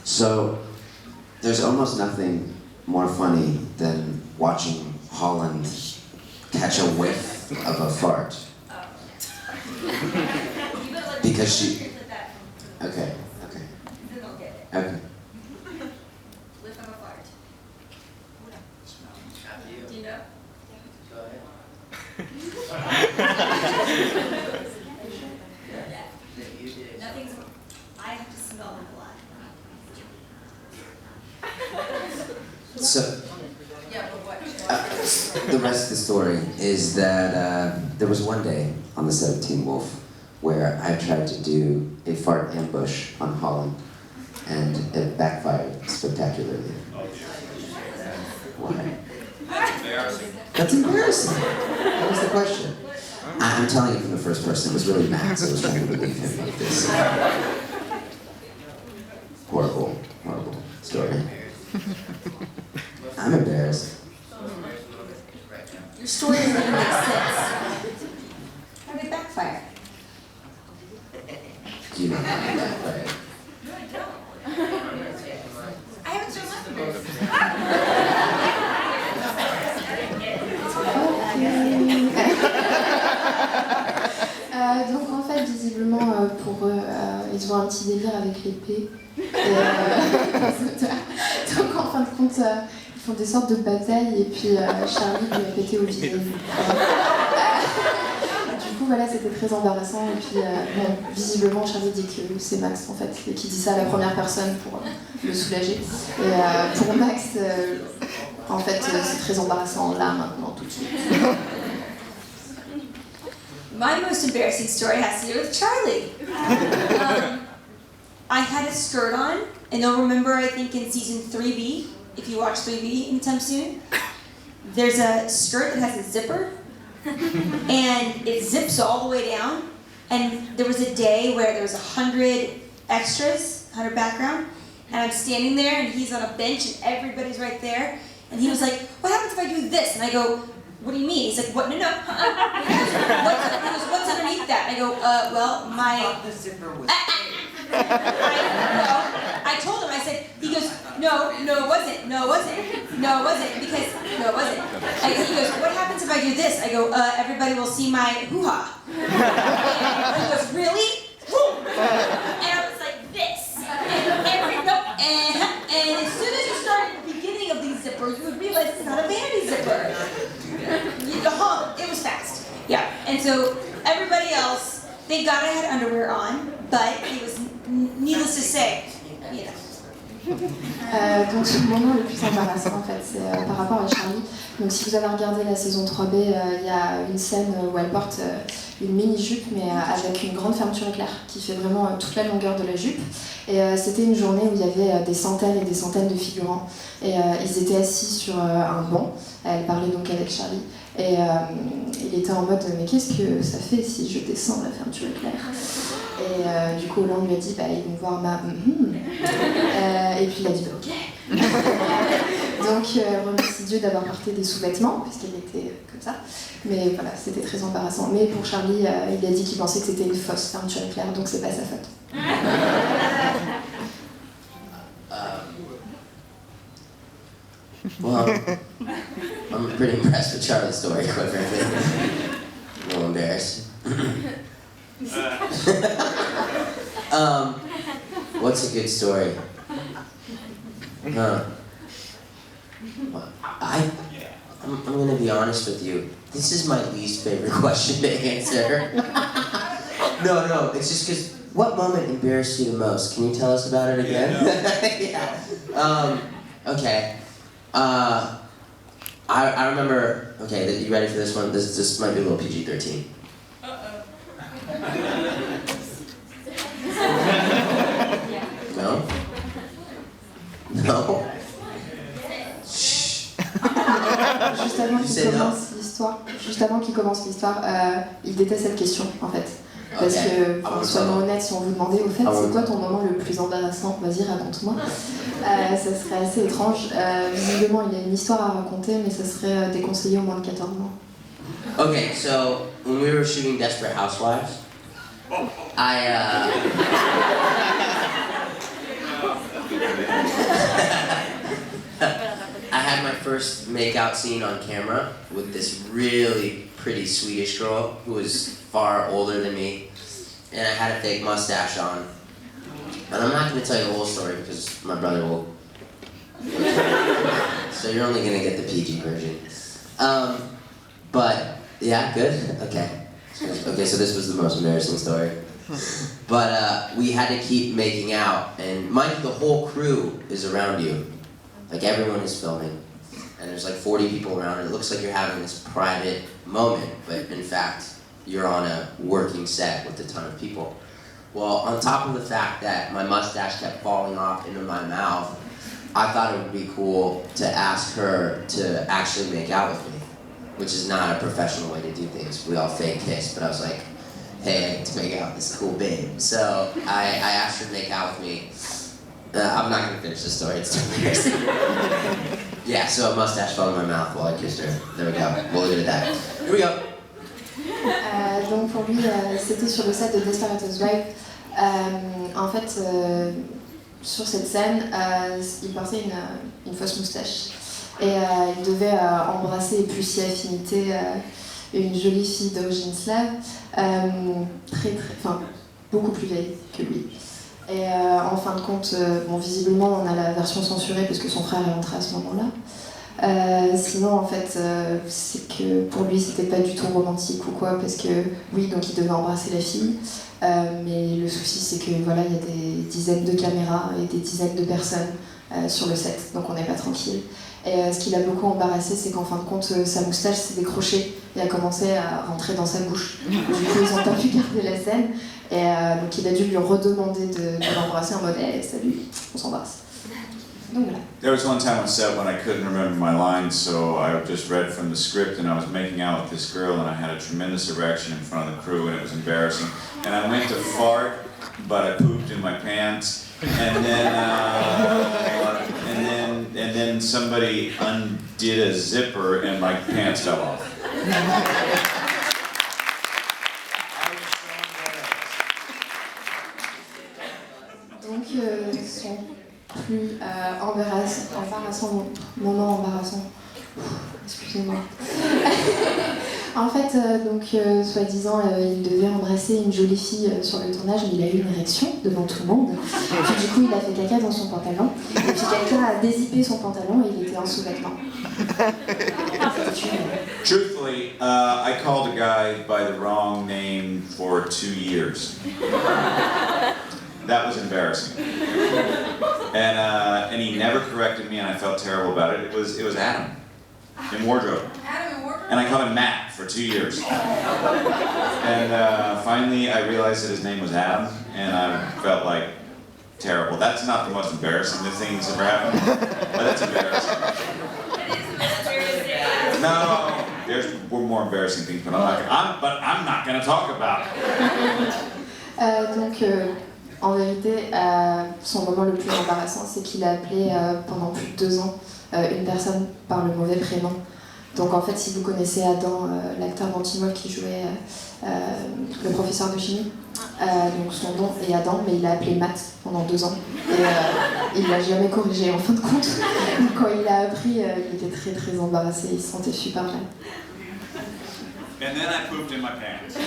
So, there's almost nothing more funny than watching Holland catch a whiff of a fart. Because she... Okay. Okay. Whiff of a fart. Do you know? Go ahead. Nothing's... I have to smell the blood. So, Yeah, but what? the rest of the story is that there was one day on the set of Teen Wolf where I tried to do a fart ambush on Holland, and it backfired spectacularly. Why? That's embarrassing. What was the question? I'm telling you from the first person. It was really Max. I was trying to believe him like this. Horrible story. I'm embarrassed. Your story doesn't even make sense. How did it backfire? You know how to backfire. No, I don't. I haven't shown up for this. Donc en fait, visiblement, pour eux, ils ont un petit délire avec l'épée. Donc en fin de compte, ils font des sortes de batailles et puis Charlie lui a pété au visage. Du coup, voilà, c'était très embarrassant. Et puis, bon, visiblement, Charlie dit que c'est Max en fait, et qui dit ça à la première personne pour le soulager. Et pour Max, en fait, c'est très embarrassant là, maintenant, tout de suite. My most embarrassing story has to do with Charlie. I had a skirt on, and you'll remember, I think in season 3B, if you watch 3B anytime soon, there's a skirt that has a zipper, and it zips all the way down, and there was a day where there was 100 extras, 100 background, and I'm standing there, and he's on a bench, and everybody's right there, and he was like, what happens if I do this? And I go, what do you mean? He's like, what? No. He goes, what's underneath that? And I go, well, my... I thought the zipper was I told him, I said, he goes, no, it wasn't, because, no, it wasn't. He goes, what happens if I do this? I go, everybody will see my hoo-ha. And he goes, really? And I was like, this. And as soon as you start at the beginning of these zippers, you would realize it's not a vanity zipper. It was fast. Yeah, and so everybody else, thank God I had underwear on, but it was needless to say, you know. Donc le moment le plus embarrassant en fait, c'est par rapport à Charlie. Donc si vous avez regardé la saison 3B, il y a une scène où elle porte une mini-jupe mais avec une grande fermeture éclair qui fait vraiment toute la longueur de la jupe. Et c'était une journée où il y avait des centaines et des centaines de figurants. Et ils étaient assis sur un banc. Elle parlait donc avec Charlie. Et il était en mode mais qu'est-ce que ça fait si je descends la fermeture éclair? Et du coup Hollande lui a dit ils vont voir ma et puis il a dit ok. Donc remercie Dieu d'avoir porté des sous-vêtements puisqu'elle était comme ça. Mais voilà, c'était très embarrassant. Mais pour Charlie, il a dit qu'il pensait que c'était une fausse fermeture éclair, donc c'est pas sa faute. Well, I'm pretty impressed with Charlie's story, quite frankly. A little embarrassed. What's a good story? I'm gonna be honest with you. This is my least favorite question to answer. No, it's just because, what moment embarrassed you the most? Can you tell us about it again? Yeah. Okay. I remember, okay, you ready for this one? This might be a little PG-13. No? No? Shh. Juste avant qu'il commence l'histoire, il déteste cette question en fait. Parce que, soyons honnêtes, si on vous demandait au fait, c'est quoi ton moment le plus embarrassant? Vas-y, raconte-moi. Ça serait assez étrange. Visiblement, il y a une histoire à raconter, mais ça serait déconseillé au moins de 14 mois. Okay, so when we were shooting Desperate Housewives, I had my first makeout scene on camera with this really pretty Swedish girl who was far older than me, and I had a fake mustache on. And I'm not going to tell you the whole story because my brother will. So you're only going to get the PG version. But yeah, good? Okay. Okay, so this was the most embarrassing story. But we had to keep making out, and mind you, the whole crew is around you. Like everyone is filming, and there's like 40 people around, and it looks like you're having this private moment, but in fact, you're on a working set with a ton of people. Well, on top of the fact that my mustache kept falling off into my mouth, I thought it would be cool to ask her to actually make out with me, which is not a professional way to do things. We all fake kiss, but I was like, hey, I get to make out with this cool babe. So I asked her to make out with me. I'm not going to finish the story, it's too embarrassing. Yeah, so a mustache fell in my mouth while I kissed her. There we go, we'll leave it at that. Here we go. Donc pour lui, c'était sur le set de Desperate Housewives. En fait, sur cette scène, il portait une fausse moustache. Et il devait embrasser et plus si affinité une jolie fille d'origine slave, beaucoup plus vieille que lui. Et en fin de compte, bon, visiblement on a la version censurée parce que son frère est entré à ce moment-là. Sinon en fait, c'est que pour lui c'était pas du tout romantique ou quoi, parce que oui, donc il devait embrasser la fille, mais le souci c'est que voilà, il y a des dizaines de caméras et des dizaines de personnes sur le set, donc on n'est pas tranquille. Et ce qui l'a beaucoup embarrassé, c'est qu'en fin de compte, sa moustache s'est décrochée et a commencé à rentrer dans sa bouche. Du coup, ils n'ont pas pu garder la scène. Et donc, il a dû lui redemander de l'embrasser en mode hey, salut, on s'embrasse. Donc voilà. There was one time on set when I couldn't remember my lines, so I just read from the script, and I was making out with this girl, and I had a tremendous erection in front of the crew, and it was embarrassing. And I went to fart, but I pooped in my pants, and then somebody undid a zipper, and my pants fell off. Donc, son plus moment embarrassant. Excusez-moi. En fait, soi-disant, il devait embrasser une jolie fille sur le tournage, mais il a eu une érection devant tout le monde. Puis du coup, il a fait caca dans son pantalon. Et puis quelqu'un a dézippé son pantalon et il était en sous-vêtements. Truthfully, I called a guy by the wrong name for 2 years. That was embarrassing. And he never corrected me, and I felt terrible about it. It was Adam in wardrobe. And I called him Matt for 2 years. And finally I realized that his name was Adam, and I felt like terrible. That's not the most embarrassing thing that's ever happened, but that's embarrassing. No, there's more embarrassing things, but I'm not going to talk about it. En vérité, son moment le plus embarrassant, c'est qu'il a appelé pendant plus de 2 ans une personne par le mauvais prénom. Donc en fait, si vous connaissez Adam, l'acteur d'Antimol qui jouait le professeur de chimie, donc son nom est Adam, mais il l'a appelé Matt pendant 2 ans. Et il l'a jamais corrigé en fin de compte. Donc, quand il a appris, il était très très embarrassé, il se sentait super mal. And then I pooped in my pants.